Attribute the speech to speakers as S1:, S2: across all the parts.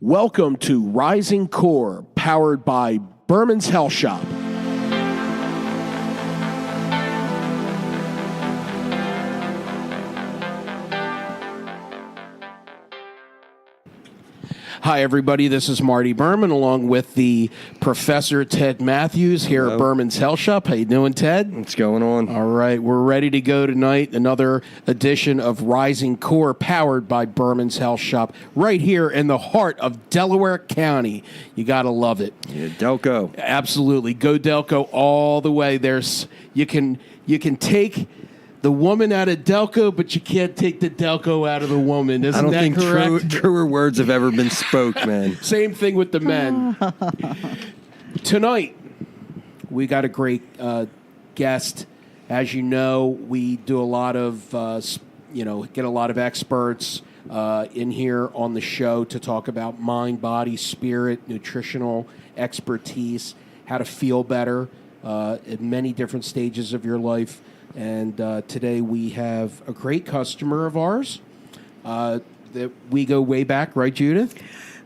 S1: Welcome to Rising Core, powered by Burman's Health Shop. Hi, everybody. This is Marty Burman, along with the Professor Ted Matthews here at Burman's Health Shop. How you doing, Ted?
S2: What's going on?
S1: All right, we're ready to go tonight. Another edition of Rising Core, powered by Burman's Health Shop, right here in the heart of Delaware County. You gotta love it.
S2: Yeah, Delco.
S1: Absolutely, go Delco all the way. You can take the woman out of Delco, but you can't take the Delco out of the woman. Isn't that correct?
S2: I don't think truer words have ever been spoke, man.
S1: Same thing with the men. Tonight, we got a great guest. As you know, we do a lot of, get a lot of experts in here on the show to talk about mind, body, spirit, nutritional expertise, how to feel better at many different stages of your life. And today we have a great customer of ours that we go way back, right, Judith?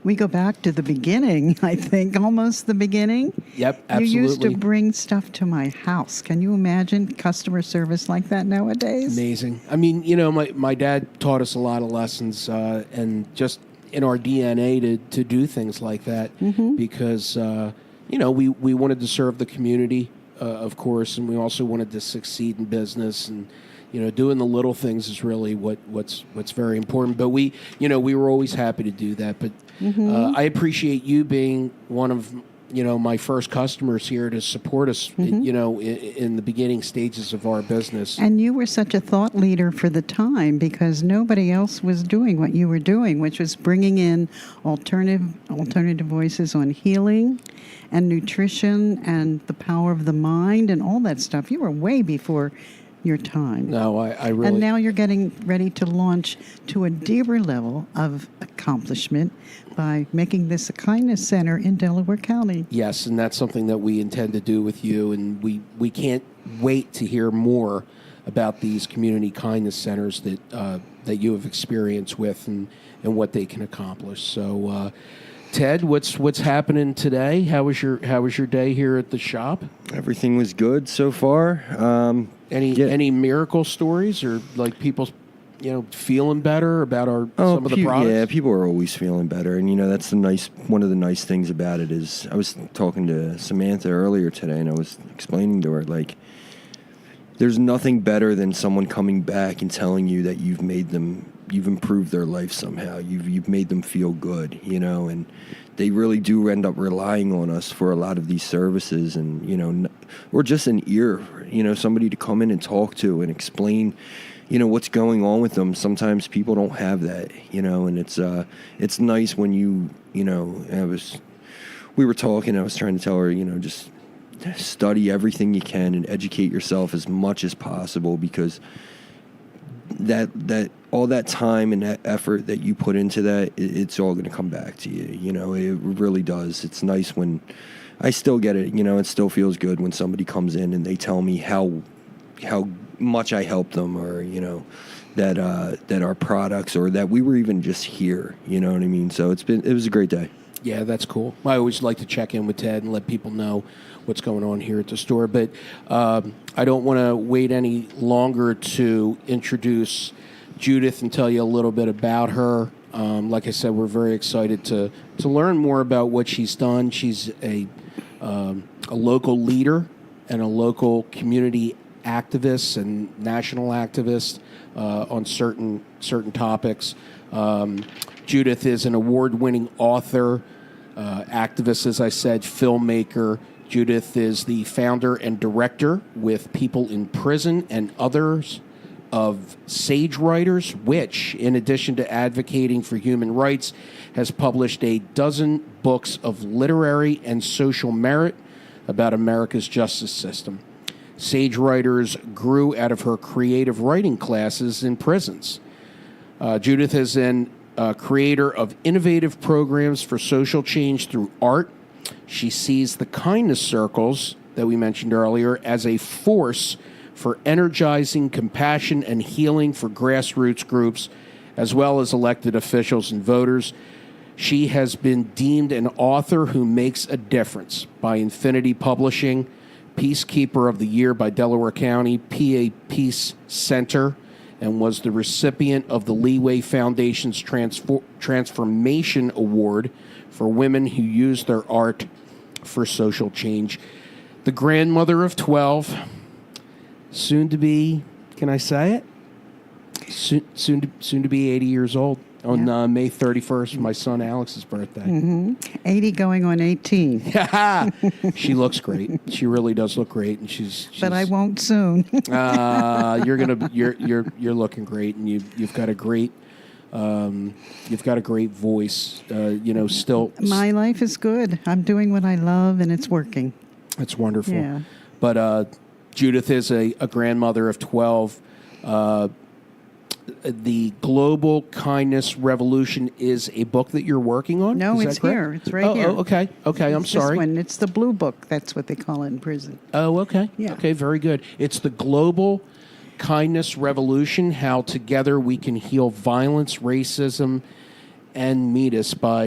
S3: We go back to the beginning, I think, almost the beginning.
S1: Yep, absolutely.
S3: You used to bring stuff to my house. Can you imagine customer service like that nowadays?
S1: Amazing. I mean, my dad taught us a lot of lessons and just in our DNA to do things like that because, we wanted to serve the community. Of course, and we also wanted to succeed in business, and doing the little things is really what's very important. But we were always happy to do that. But I appreciate you being one of my first customers here to support us. In the beginning stages of our business.
S3: And you were such a thought leader for the time because nobody else was doing what you were doing, which was bringing in alternative voices on healing and nutrition and the power of the mind and all that stuff. You were way before your time.
S1: No, I really...
S3: And now you're getting ready to launch to a deeper level of accomplishment by making this a kindness center in Delaware County.
S1: Yes, and that's something that we intend to do with you, and we can't wait to hear more about these community kindness centers that you have experience with and what they can accomplish. So, Ted, what's happening today? How was your day here at the shop?
S2: Everything was good so far.
S1: Any miracle stories or like people, feeling better about some of the products?
S2: Yeah, people are always feeling better, and that's one of the nice things about it is I was talking to Samantha earlier today, and I was explaining to her like there's nothing better than someone coming back and telling you that you've improved their life somehow. You've made them feel good, and they really do end up relying on us for a lot of these services, and or just an ear, somebody to come in and talk to and explain, what's going on with them. Sometimes people don't have that, and it's nice when we were talking. I was trying to tell her, just study everything you can and educate yourself as much as possible because that all that time and that effort that you put into that, it's all going to come back to you. It really does. It's nice when I still get it. It still feels good when somebody comes in and they tell me how much I helped them, or that our products, or that we were even just here. You know what I mean? So it was a great day.
S1: Yeah, that's cool. I always like to check in with Ted and let people know what's going on here at the store. But I don't want to wait any longer to introduce Judith and tell you a little bit about her. Like I said, we're very excited to learn more about what she's done. She's a local leader and a local community activist and national activist on certain topics. Judith is an award-winning author, activist, as I said, filmmaker. Judith is the founder and director with People in Prison and others of Sage Writers, which, in addition to advocating for human rights, has published a dozen books of literary and social merit about America's justice system. Sage Writers grew out of her creative writing classes in prisons. Judith is an creator of innovative programs for social change through art. She sees the kindness circles that we mentioned earlier as a force for energizing compassion and healing for grassroots groups, as well as elected officials and voters. She has been deemed an author who makes a difference by Infinity Publishing, Peacekeeper of the Year by Delaware County, PA Peace Center, and was the recipient of the Leeway Foundation's Transformation Award for women who use their art for social change. The grandmother of 12, soon to be, can I say it? Soon to be 80 years old. On May 31st, my son Alex's birthday.
S3: 80 going on 18.
S1: She looks great. She really does look great, and she's
S3: But I won't soon.
S1: you're looking great, and you've got a great voice. Still
S3: My life is good. I'm doing what I love, and it's working.
S1: It's wonderful.
S3: Yeah.
S1: But Judith is a grandmother of 12. The Global Kindness Revolution is a book that you're working on?
S3: No,
S1: Is that
S3: it's
S1: correct?
S3: here. It's right here.
S1: Oh, okay. I'm
S3: It's
S1: sorry.
S3: This one. It's the blue book. That's what they call it in prison.
S1: Oh, okay.
S3: Yeah.
S1: Okay, very good. It's the Global Kindness Revolution, How Together We Can Heal Violence, Racism, and Meanness by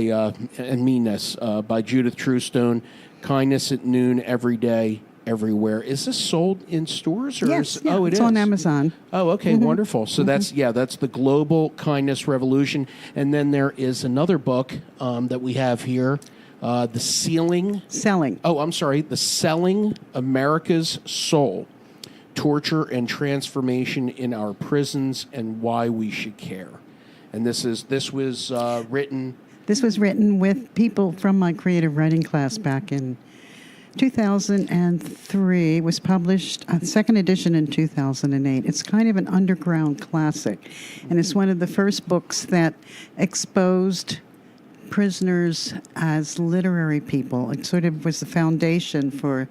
S1: Judith Trustone. Kindness at noon, every day, everywhere. Is this sold in stores? Or
S3: Yes.
S1: is,
S3: Yeah,
S1: oh, it
S3: it's
S1: is
S3: on Amazon.
S1: Oh, okay, wonderful. So that's the Global Kindness Revolution, and then there is another book that we have here, the Selling. Oh, I'm sorry, the Selling America's Soul: Torture and Transformation in Our Prisons and Why We Should Care. And this was written.
S3: This was written with people from my creative writing class back in 2003. It was published, second edition in 2008. It's kind of an underground classic, and it's one of the first books that exposed prisoners as literary people. It sort of was the foundation for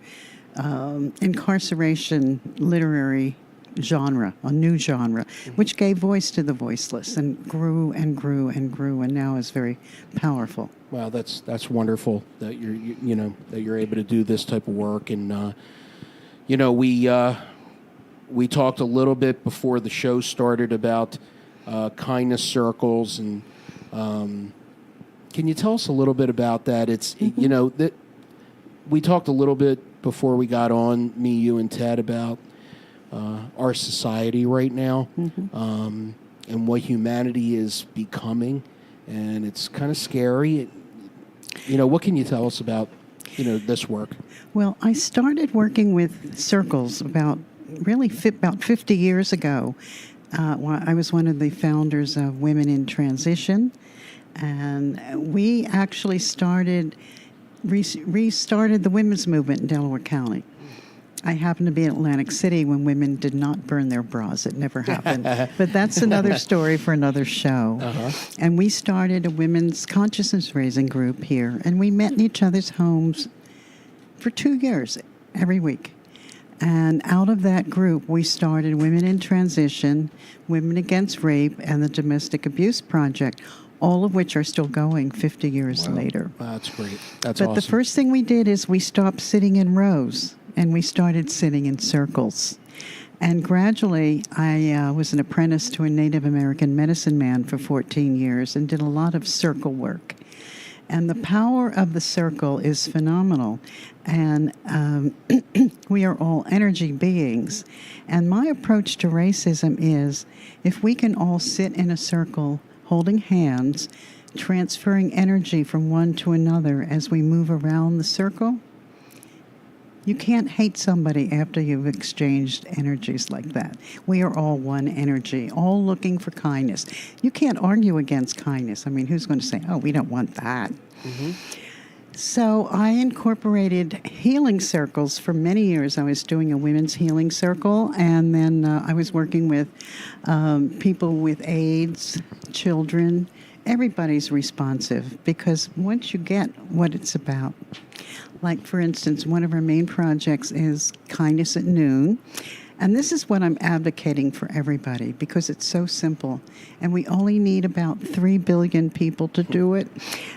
S3: incarceration literary genre, a new genre, which gave voice to the voiceless and grew and grew and grew, and now is very powerful.
S1: Wow, that's wonderful that you're able to do this type of work, and we talked a little bit before the show started about kindness circles, and can you tell us a little bit about that? It's that we talked a little bit before we got on, me, you, and Ted, about our society right now, and what humanity is becoming, and it's kind of scary. What can you tell us about this work?
S3: Well, I started working with circles about 50 years ago. I was one of the founders of Women in Transition, and we actually restarted the women's movement in Delaware County. I happened to be in Atlantic City when women did not burn their bras. It never happened. But that's another story for another show. And we started a women's consciousness raising group here, and we met in each other's homes for 2 years, every week. And out of that group, we started Women in Transition, Women Against Rape, and the Domestic Abuse Project, all of which are still going 50 years later.
S1: Wow, that's great. That's
S3: But
S1: awesome.
S3: the first thing we did is we stopped sitting in rows, and we started sitting in circles. And gradually, I was an apprentice to a Native American medicine man for 14 years and did a lot of circle work. And the power of the circle is phenomenal. And we are all energy beings. And my approach to racism is, if we can all sit in a circle holding hands, transferring energy from one to another as we move around the circle, you can't hate somebody after you've exchanged energies like that. We are all one energy, all looking for kindness. You can't argue against kindness. I mean, who's going to say, oh, we don't want that? So I incorporated healing circles for many years. I was doing a women's healing circle, and then I was working with people with AIDS, children. Everybody's responsive, because once you get what it's about, like, for instance, one of our main projects is Kindness at Noon. And this is what I'm advocating for everybody, because it's so simple. And we only need about 3 billion people to do it.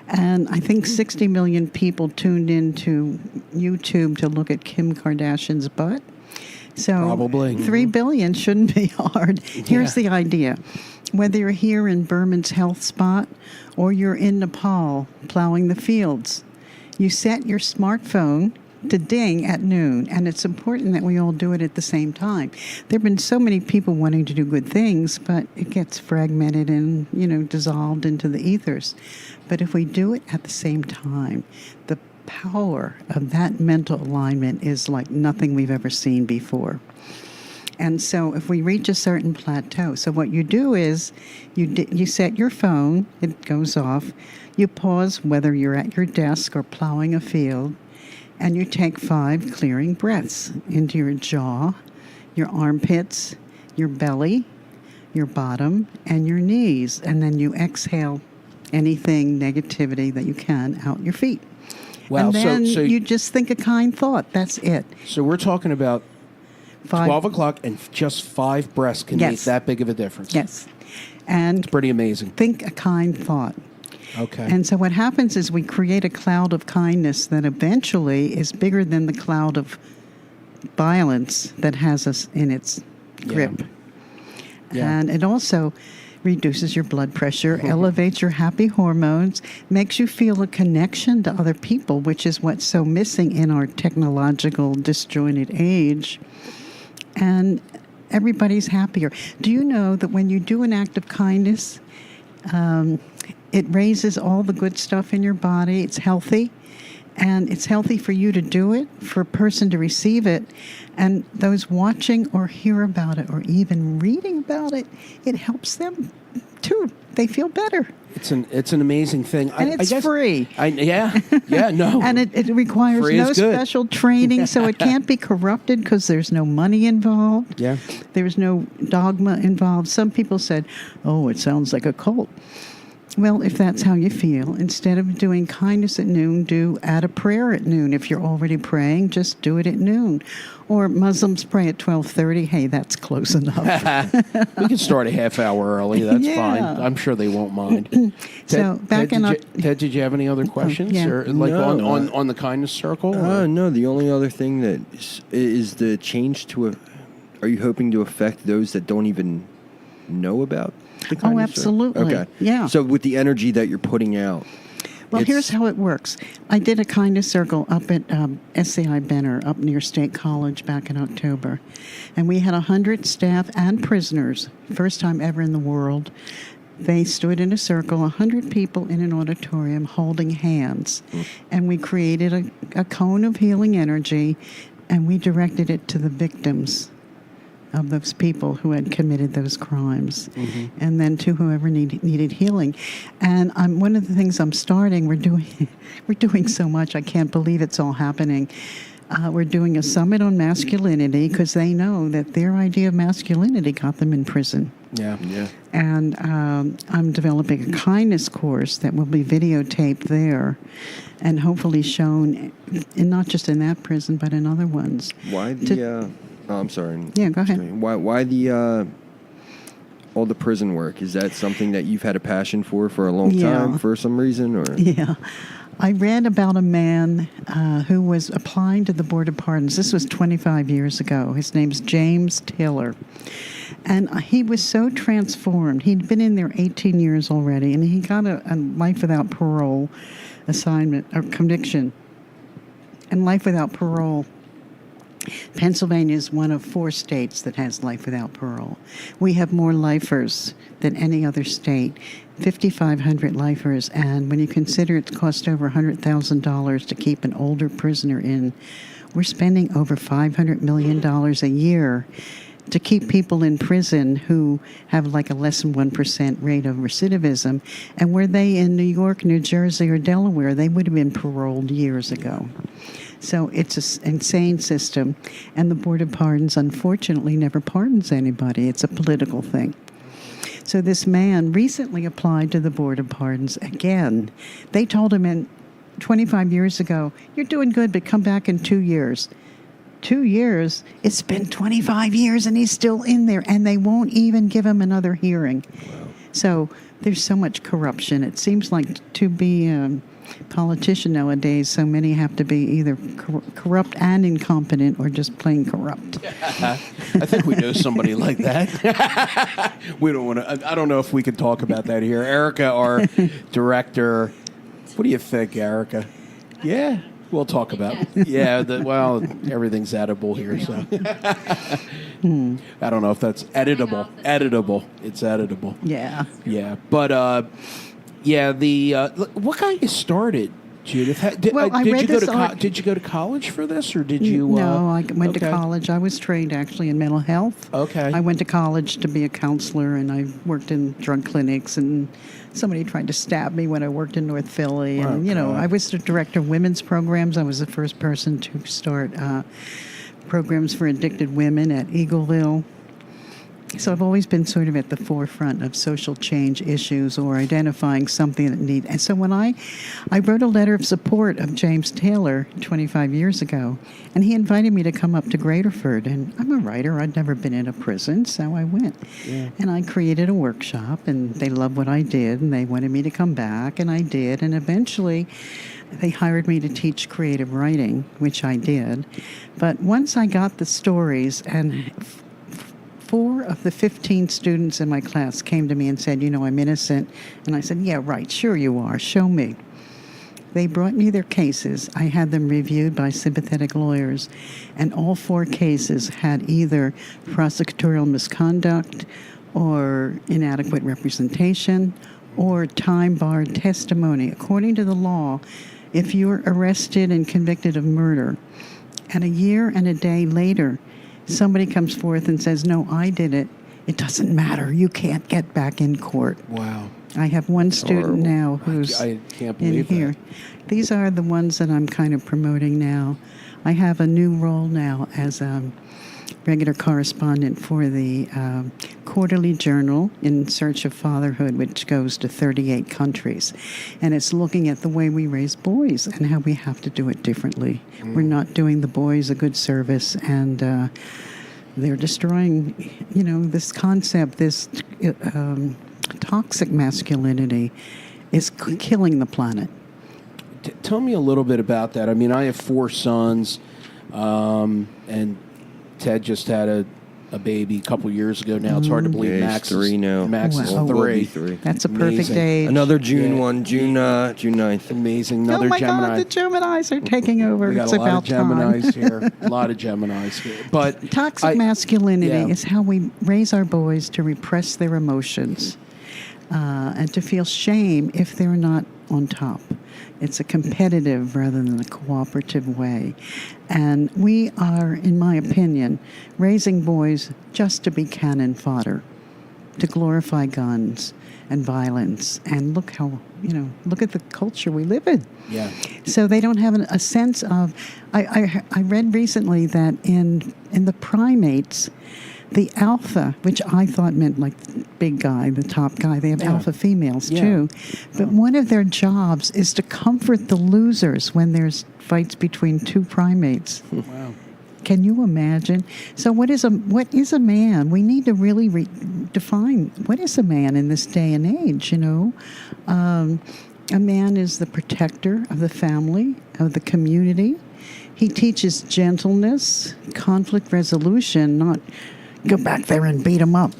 S3: And I think 60 million people tuned into YouTube to look at Kim Kardashian's butt. So
S1: Probably.
S3: 3 billion shouldn't be hard. Here's the idea. Whether you're here in Burman's health spot or you're in Nepal plowing the fields, you set your smartphone to ding at noon, and it's important that we all do it at the same time. There have been so many people wanting to do good things, but it gets fragmented and, dissolved into the ethers. But if we do it at the same time, the power of that mental alignment is like nothing we've ever seen before. And so if we reach a certain plateau, so what you do is you set your phone, it goes off, you pause whether you're at your desk or plowing a field, and you take 5 clearing breaths into your jaw, your armpits, your belly, your bottom, and your knees. And then you exhale anything, negativity that you can out your feet.
S1: Wow.
S3: And then
S1: so
S3: you just think a kind thought. That's it.
S1: So we're talking about
S3: 5.
S1: 12 o'clock, and just 5 breaths can make
S3: Yes.
S1: that big of a difference.
S3: Yes. And
S1: It's pretty amazing.
S3: think a kind thought.
S1: Okay.
S3: And so what happens is we create a cloud of kindness that eventually is bigger than the cloud of violence that has us in its grip.
S1: Yeah.
S3: And it also reduces your blood pressure, elevates your happy hormones, makes you feel a connection to other people, which is what's so missing in our technological disjointed age. And everybody's happier. Do you know that when you do an act of kindness, it raises all the good stuff in your body. It's healthy. And it's healthy for you to do it, for a person to receive it. And those watching or hear about it or even reading about it, it helps them too. They feel better.
S1: It's an amazing thing.
S3: And it's free.
S1: Yeah, no.
S3: And it requires
S1: Free
S3: no
S1: is good.
S3: special training, so it can't be corrupted because there's no money involved.
S1: Yeah.
S3: There's no dogma involved. Some people said, oh, it sounds like a cult. Well, if that's how you feel, instead of doing kindness at noon, add a prayer at noon. If you're already praying, just do it at noon. Or Muslims pray at 12:30. Hey, that's close enough.
S1: We can start a half hour early. That's
S3: Yeah.
S1: fine. I'm sure they won't mind.
S3: So back in
S1: Ted, did you have any other questions?
S3: yeah.
S1: Or like
S2: No,
S1: on the kindness circle? or-
S2: No, the only other thing that is the change to are you hoping to affect those that don't even know about the kindness?
S3: absolutely.
S2: Okay.
S3: Yeah.
S2: So with the energy that you're putting out.
S3: Well,
S2: it's-
S3: here's how it works. I did a kindness circle up at SCI Benner up near State College back in October. And we had 100 staff and prisoners, first time ever in the world. They stood in a circle, 100 people in an auditorium holding hands. And we created a cone of healing energy, and we directed it to the victims of those people who had committed those crimes, and then to whoever needed healing. And one of the things I'm starting, we're doing so much, I can't believe it's all happening. We're doing a summit on masculinity because they know that their idea of masculinity got them in prison.
S1: Yeah.
S2: Yeah.
S3: And I'm developing a kindness course that will be videotaped there and hopefully shown, not just in that prison, but in other ones.
S2: Why the? I'm sorry.
S3: Yeah, go ahead.
S2: Why the? All the prison work, is that something that you've had a passion for a long time for some reason, or?
S3: Yeah. I read about a man who was applying to the Board of Pardons. This was 25 years ago. His name's James Taylor. And he was so transformed. He'd been in there 18 years already, and he got a life without parole assignment or conviction. And life without parole. Pennsylvania is one of 4 states that has life without parole. We have more lifers than any other state, 5,500 lifers, and when you consider it cost over $100,000 to keep an older prisoner in, we're spending over $500 million a year to keep people in prison who have like a less than 1% rate of recidivism. And were they in New York, New Jersey, or Delaware, they would have been paroled years ago. So it's an insane system. And the Board of Pardons, unfortunately, never pardons anybody. It's a political thing. So this man recently applied to the Board of Pardons again. They told him 25 years ago, you're doing good, but come back in 2 years. 2 years? It's been 25 years and he's still in there, and they won't even give him another hearing. Wow. So there's so much corruption. It seems like to be politician nowadays, so many have to be either corrupt and incompetent or just plain corrupt.
S1: I think we know somebody like that. We don't want to. I don't know if we can talk about that here. Erica, our director. What do you think, Erica? Yeah, we'll talk about it. Yeah, well, everything's edible here, so. I don't know if that's editable. Editable. It's editable.
S3: Yeah.
S1: Yeah, but what got you started, Judith? Did you go to college for this, or did you?
S3: No, I went to college. I was trained actually in mental health.
S1: Okay.
S3: I went to college to be a counselor, and I worked in drug clinics. And somebody tried to stab me when I worked in North Philly. And I was the director of women's programs. I was the first person to start programs for addicted women at Eagleville. So I've always been sort of at the forefront of social change issues or identifying something that needs. And so when I wrote a letter of support of James Taylor 25 years ago, and he invited me to come up to Graterford. And I'm a writer. I'd never been in a prison, so I went. Yeah. And I created a workshop, and they loved what I did, and they wanted me to come back, and I did. And eventually they hired me to teach creative writing, which I did. But once I got the stories, and 4 of the 15 students in my class came to me and said, I'm innocent. And I said, yeah, right, sure you are. Show me. They brought me their cases. I had them reviewed by sympathetic lawyers. And all 4 cases had either prosecutorial misconduct or inadequate representation or time-barred testimony. According to the law, if you're arrested and convicted of murder, and a year and a day later, somebody comes forth and says, no, I did it, it doesn't matter. You can't get back in court.
S1: Wow.
S3: I have one student now who's
S1: I can't believe
S3: in here. These are the ones that I'm kind of promoting now. I have a new role now as a regular correspondent for the Quarterly Journal in Search of Fatherhood, which goes to 38 countries. And it's looking at the way we raise boys and how we have to do it differently. We're not doing the boys a good service, and they're destroying, this concept, this toxic masculinity is killing the planet.
S1: Tell me a little bit about that. I mean, I have 4 sons, and Ted just had a baby a couple years ago now. It's hard to believe.
S2: Yeah,
S1: Max
S2: he's 3 now.
S1: Max is
S3: Wow.
S1: 3.
S2: Will be 3.
S3: That's a perfect
S1: Amazing.
S3: age.
S2: Another June
S1: Yeah.
S2: one, June 9th.
S1: Amazing. Another
S3: oh my
S1: Gemini.
S3: God, the Geminis are taking over.
S1: We got
S3: It's
S1: a lot
S3: about
S1: of Geminis
S3: time.
S1: here. A lot of Geminis here. But
S3: Toxic masculinity
S1: yeah.
S3: is how we raise our boys to repress their emotions and to feel shame if they're not on top. It's a competitive rather than a cooperative way. And we are, in my opinion, raising boys just to be cannon fodder, to glorify guns and violence. And look at the culture we live in.
S1: Yeah.
S3: So they don't have a sense of. I read recently that in the primates, the alpha, which I thought meant like the big guy, the top guy, they have alpha females too. But one of their jobs is to comfort the losers when there's fights between 2 primates.
S1: Wow.
S3: Can you imagine? So what is a man? We need to really define what is a man in this day and age, A man is the protector of the family, of the community. He teaches gentleness, conflict resolution, not go back there and beat them up.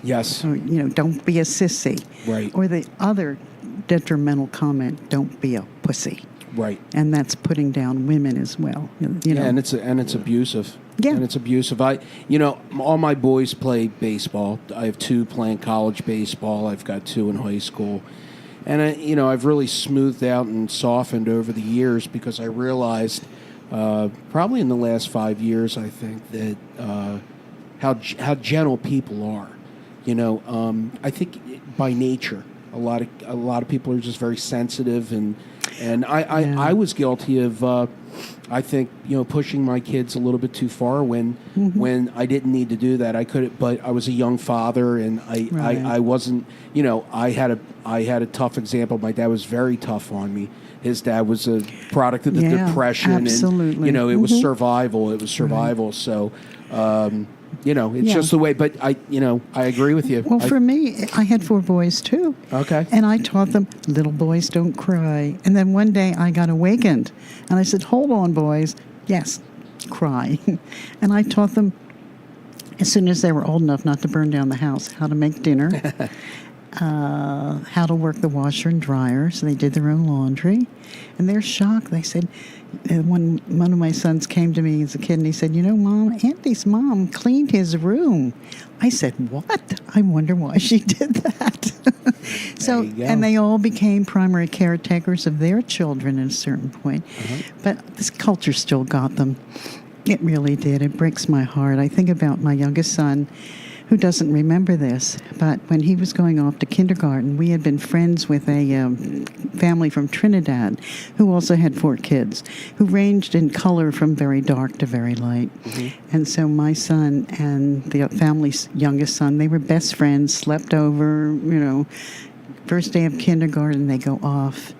S1: Yes.
S3: Or, don't be a sissy.
S1: Right.
S3: Or the other detrimental comment, don't be a pussy.
S1: Right.
S3: And that's putting down women as well.
S1: Yeah, and it's abusive.
S3: Yeah.
S1: And it's abusive. All my boys play baseball. I have 2 playing college baseball. I've got 2 in high school. And I've really smoothed out and softened over the years because I realized probably in the last 5 years, I think that how gentle people are. I think by nature, a lot of people are just very sensitive, and I was guilty of I think pushing my kids a little bit too far when I didn't need to do that. I could, but I was a young father, and I wasn't. I had a tough example. My dad was very tough on me. His dad was a product of the Depression,
S3: absolutely.
S1: and it was survival. It was survival. So. It's
S3: Yeah.
S1: just the way. But I agree with you.
S3: Well, for me, I had 4 boys too.
S1: Okay.
S3: And I taught them, little boys don't cry. And then one day I got awakened and I said, hold on, boys. Yes, cry. And I taught them, as soon as they were old enough not to burn down the house, how to make dinner, how to work the washer and dryer. So they did their own laundry. And they're shocked. They said, one of my sons came to me as a kid and he said, Mom, Andy's mom cleaned his room. I said, what? I wonder why she did that. So,
S1: you go.
S3: and they all became primary caretakers of their children at a certain point. But this culture still got them. It really did. It breaks my heart. I think about my youngest son, who doesn't remember this, but when he was going off to kindergarten, we had been friends with a family from Trinidad who also had 4 kids, who ranged in color from very dark to very light. And so my son and the family's youngest son, they were best friends, slept over, first day of kindergarten, they go off.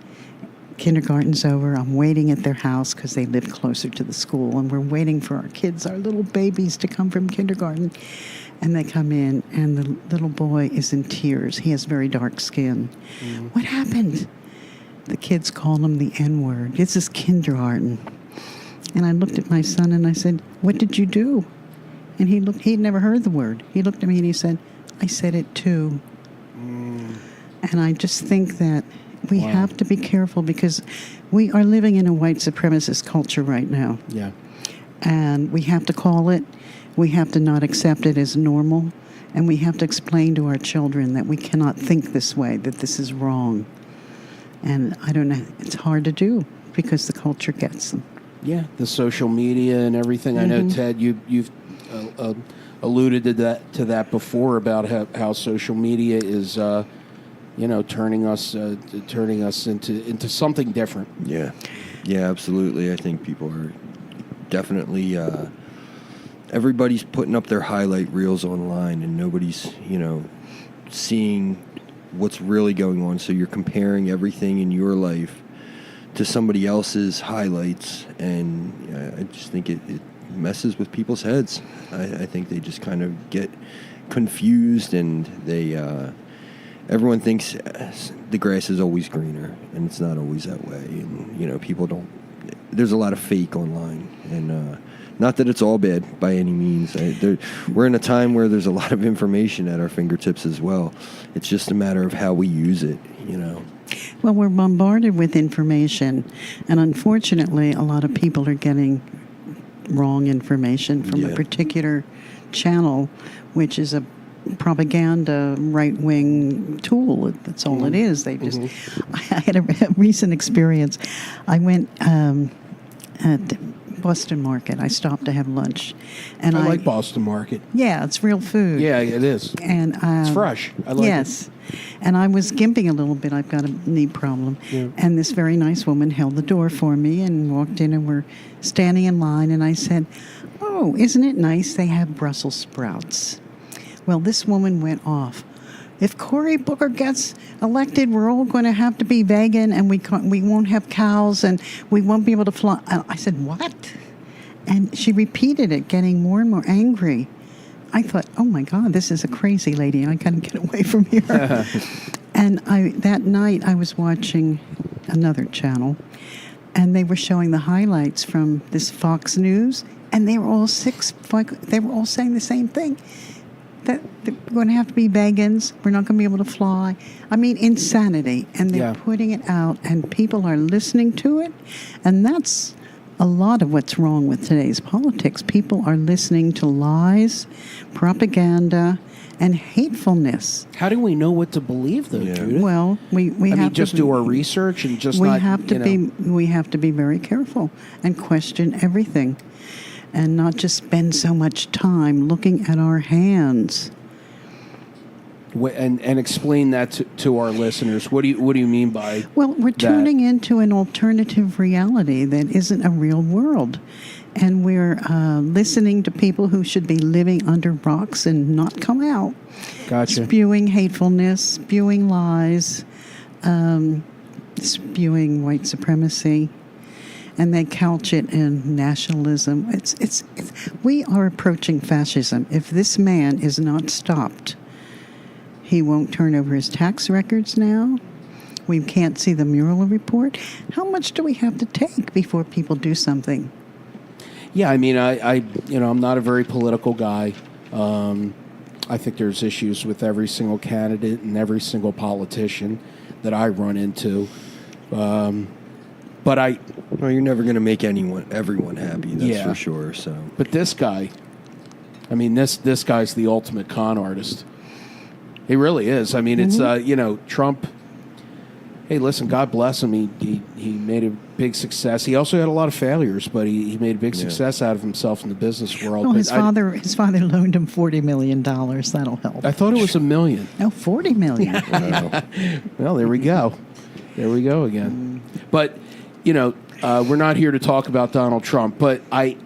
S3: Kindergarten's over. I'm waiting at their house because they live closer to the school, and we're waiting for our kids, our little babies, to come from kindergarten. And they come in, and the little boy is in tears. He has very dark skin. What happened? The kids called him the N-word. This is kindergarten. And I looked at my son, and I said, what did you do? And he'd never heard the word. He looked at me, and he said, I said it too. And I just think that we have to be careful because we are living in a white supremacist culture right now.
S1: Yeah.
S3: And we have to call it. We have to not accept it as normal. And we have to explain to our children that we cannot think this way, that this is wrong. And I don't know, it's hard to do because the culture gets them.
S1: Yeah, the social media and everything. I know, Ted, you've alluded to that before about how social media is, turning us into something different.
S2: Yeah, absolutely. I think people are definitely. Everybody's putting up their highlight reels online, and nobody's seeing what's really going on. So you're comparing everything in your life to somebody else's highlights, and I just think it messes with people's heads. I think they just kind of get confused, and they everyone thinks the grass is always greener, and it's not always that way. And people don't. There's a lot of fake online, and not that it's all bad by any means. We're in a time where there's a lot of information at our fingertips as well. It's just a matter of how we use it.
S3: Well, we're bombarded with information, and unfortunately, a lot of people are getting wrong information from a particular channel, which is a propaganda right-wing tool. That's all it is. They just. I had a recent experience. I went at Boston Market. I stopped to have lunch, and
S1: I like Boston Market.
S3: Yeah, it's real food.
S1: Yeah, it is.
S3: And
S1: it's fresh. I like
S3: it. And I was gimping a little bit. I've got a knee problem. Yeah. And this very nice woman held the door for me and walked in, and we're standing in line. And I said, "Oh, isn't it nice they have Brussels sprouts?" Well, this woman went off. If Cory Booker gets elected, we're all going to have to be vegan, and we won't have cows, and we won't be able to fly. I said, what? And she repeated it, getting more and more angry. I thought, oh my God, this is a crazy lady. I got to get away from here. And that night I was watching another channel, and they were showing the highlights from this Fox News, and they were all saying the same thing. That we're going to have to be vegans. We're not going to be able to fly. I mean, insanity. And they're putting it out, and people are listening to it. And that's a lot of what's wrong with today's politics. People are listening to lies, propaganda, and hatefulness.
S1: How do we know what to believe, though, Judith?
S3: Well, we have
S1: to do our research and just not.
S3: We have to be very careful and question everything. And not just spend so much time looking at our hands.
S1: And explain that to our listeners. What do you mean by?
S3: Well, we're tuning into an alternative reality that isn't a real world, and we're listening to people who should be living under rocks and not come out.
S1: Gotcha.
S3: Spewing hatefulness, spewing lies, spewing white supremacy. and they couch it in nationalism. It's we are approaching fascism. If this man is not stopped, he won't turn over his tax records now. We can't see the Mueller report. How much do we have to take before people do something?
S1: Yeah, I mean, I'm not a very political guy. I think there's issues with every single candidate and every single politician that I run into. But
S2: Well, you're never going to make everyone happy. That's for sure. So,
S1: but this guy, I mean, this guy's the ultimate con artist. He really is. I mean, it's Trump. Hey, listen, God bless him. He made a big success. He also had a lot of failures, but he made a big success out of himself in the business world.
S3: Oh,
S1: but
S3: his father loaned him $40 million. That'll help.
S1: I thought it was $1 million.
S3: No, $40 million.
S2: wow.
S1: Well, there we go. There we go again. But, we're not here to talk about Donald Trump, but I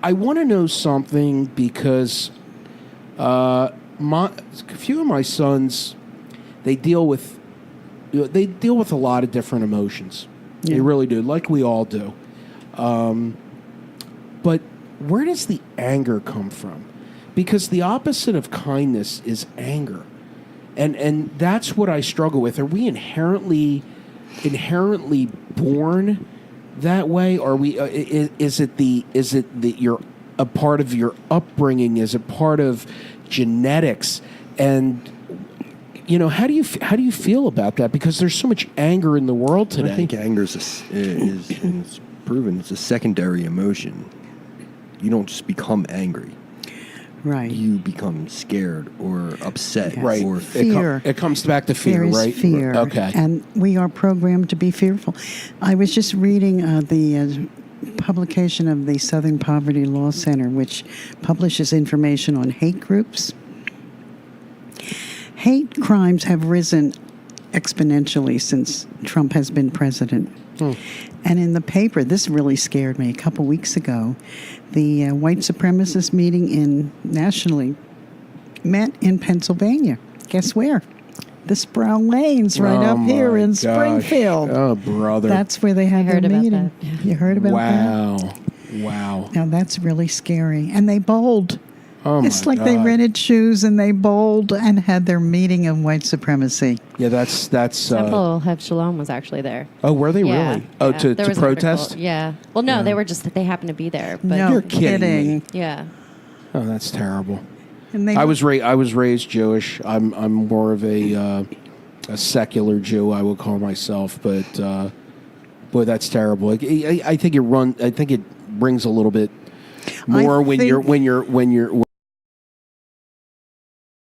S1: want to know something because a few of my sons, they deal with a lot of different emotions.
S3: Yeah.
S1: They really do, like we all do. But where does the anger come from? Because the opposite of kindness is anger. And that's what I struggle with. Are we inherently born that way? Or is it you're a part of your upbringing? Is it part of genetics? And how do you feel about that? Because there's so much anger in the world today.
S2: I think anger is it's proven it's a secondary emotion. You don't just become angry.
S3: Right.
S2: You become scared or upset.
S3: Yes.
S1: Right.
S2: Or
S3: Fear.
S1: It comes back to fear,
S3: There is
S1: right?
S3: fear.
S1: Okay.
S3: And we are programmed to be fearful. I was just reading the publication of the Southern Poverty Law Center, which publishes information on hate groups. Hate crimes have risen exponentially since Trump has been president. And in the paper, this really scared me. A couple weeks ago, the white supremacist meeting nationally met in Pennsylvania. Guess where? The Sproul Lanes, right up here in Springfield.
S1: Oh, brother.
S3: That's where they had their
S4: heard about
S3: meeting.
S4: that.
S3: You heard about that?
S1: Wow.
S3: Now that's really scary. And they bowled.
S1: Oh,
S3: It's
S1: my
S3: like they
S1: God.
S3: rented shoes and they bowled and had their meeting of white supremacy.
S1: Yeah, that's.
S4: Temple of Shalom was actually there.
S1: Oh, were they
S4: Yeah,
S1: really? Oh,
S4: yeah.
S1: to
S4: There was an
S1: protest?
S4: article. Yeah. Well, no, they were just they happened to be there. But
S3: No
S1: You're kidding me.
S4: Yeah.
S1: Oh, that's terrible.
S3: And they
S1: I was raised Jewish. I'm more of a secular Jew, I would call myself. But boy, that's terrible. I think it brings a little bit more when
S3: think-
S1: you're